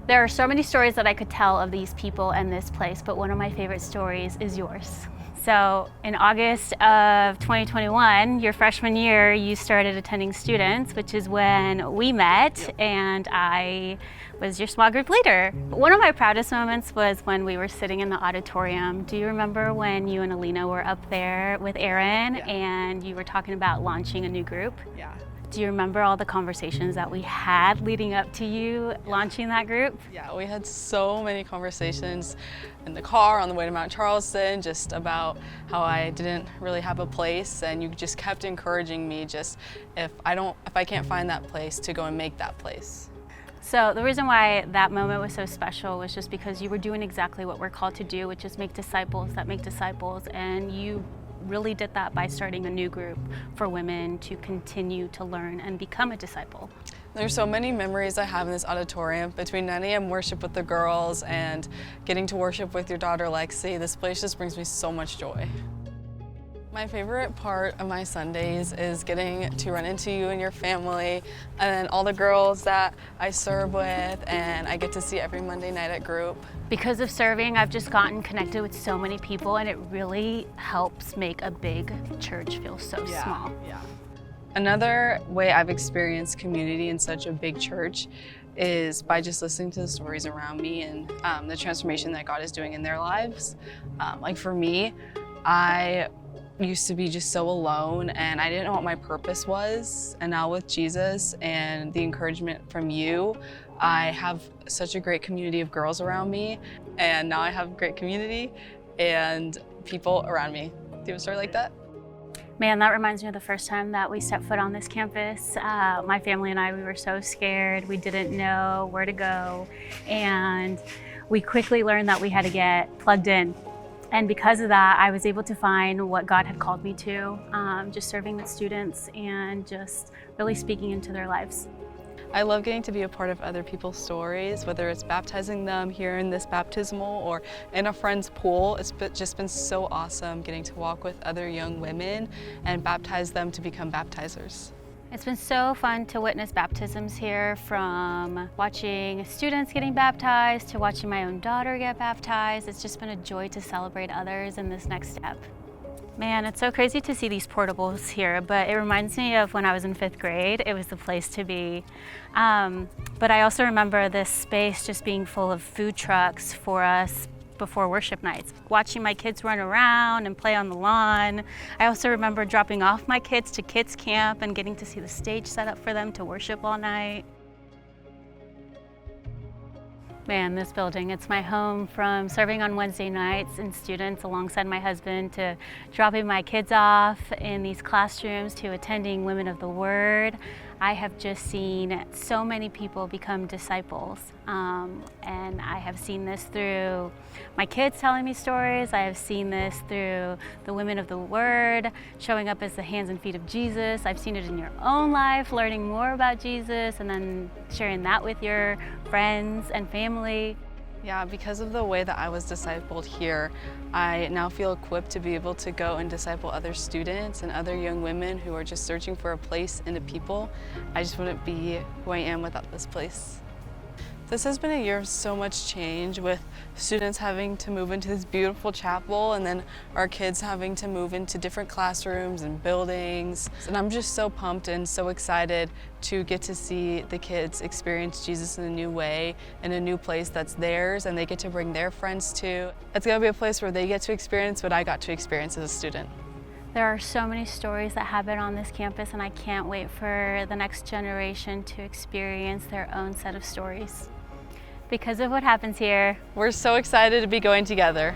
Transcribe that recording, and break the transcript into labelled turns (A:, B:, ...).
A: There are so many stories that I could tell of these people and this place, but one of my favorite stories is yours. So in August of 2021, your freshman year, you started attending students, which is when we met, and I was your small group leader. One of my proudest moments was when we were sitting in the auditorium. Do you remember when you and Alina were up there with Aaron and you were talking about launching a new group?
B: Yeah.
A: Do you remember all the conversations that we had leading up to you launching that group?
B: Yeah, we had so many conversations in the car on the way to Mount Charleston, just about how I didn't really have a place, and you just kept encouraging me just if I can't find that place, to go and make that place.
A: So the reason why that moment was so special was just because you were doing exactly what we're called to do, which is make disciples that make disciples, and you really did that by starting a new group for women to continue to learn and become a disciple.
B: There's so many memories I have in this auditorium between 9 a.m. worship with the girls and getting to worship with your daughter Lexi. This place just brings me so much joy. My favorite part of my Sundays is getting to run into you and your family, and then all the girls that I serve with, and I get to see every Monday night at group.
A: Because of serving, I've just gotten connected with so many people, and it really helps make a big church feel so small.
B: Yeah. Another way I've experienced community in such a big church is by just listening to the stories around me and the transformation that God is doing in their lives. Like for me, I used to be just so alone and I didn't know what my purpose was. And now with Jesus and the encouragement from you, I have such a great community of girls around me. And now I have great community and people around me. Do you have a story like that?
A: Man, that reminds me of the first time that we stepped foot on this campus. My family and I, we were so scared. We didn't know where to go. And we quickly learned that we had to get plugged in. And because of that, I was able to find what God had called me to, just serving with students and just really speaking into their lives.
B: I love getting to be a part of other people's stories, whether it's baptizing them here in this baptismal or in a friend's pool. It's just been so awesome getting to walk with other young women and baptize them to become baptizers.
A: It's been so fun to witness baptisms here, from watching students getting baptized to watching my own daughter get baptized. It's just been a joy to celebrate others in this next step. Man, it's so crazy to see these portables here, but it reminds me of when I was in 5th grade. It was the place to be. But I also remember this space just being full of food trucks for us before worship nights, watching my kids run around and play on the lawn. I also remember dropping off my kids to kids camp and getting to see the stage set up for them to worship all night. Man, this building, it's my home, from serving on Wednesday nights in students alongside my husband, to dropping my kids off in these classrooms, to attending Women of the Word. I have just seen so many people become disciples. And I have seen this through my kids telling me stories. I have seen this through the Women of the Word showing up as the hands and feet of Jesus. I've seen it in your own life, learning more about Jesus and then sharing that with your friends and family.
B: Yeah, because of the way that I was discipled here, I now feel equipped to be able to go and disciple other students and other young women who are just searching for a place in the people. I just wouldn't be who I am without this place. This has been a year of so much change, with students having to move into this beautiful chapel and then our kids having to move into different classrooms and buildings. And I'm just so pumped and so excited to get to see the kids experience Jesus in a new way, in a new place that's theirs, and they get to bring their friends to. It's gonna be a place where they get to experience what I got to experience as a student.
A: There are so many stories that happen on this campus, and I can't wait for the next generation to experience their own set of stories. Because of what happens here,
B: we're so excited to be going together.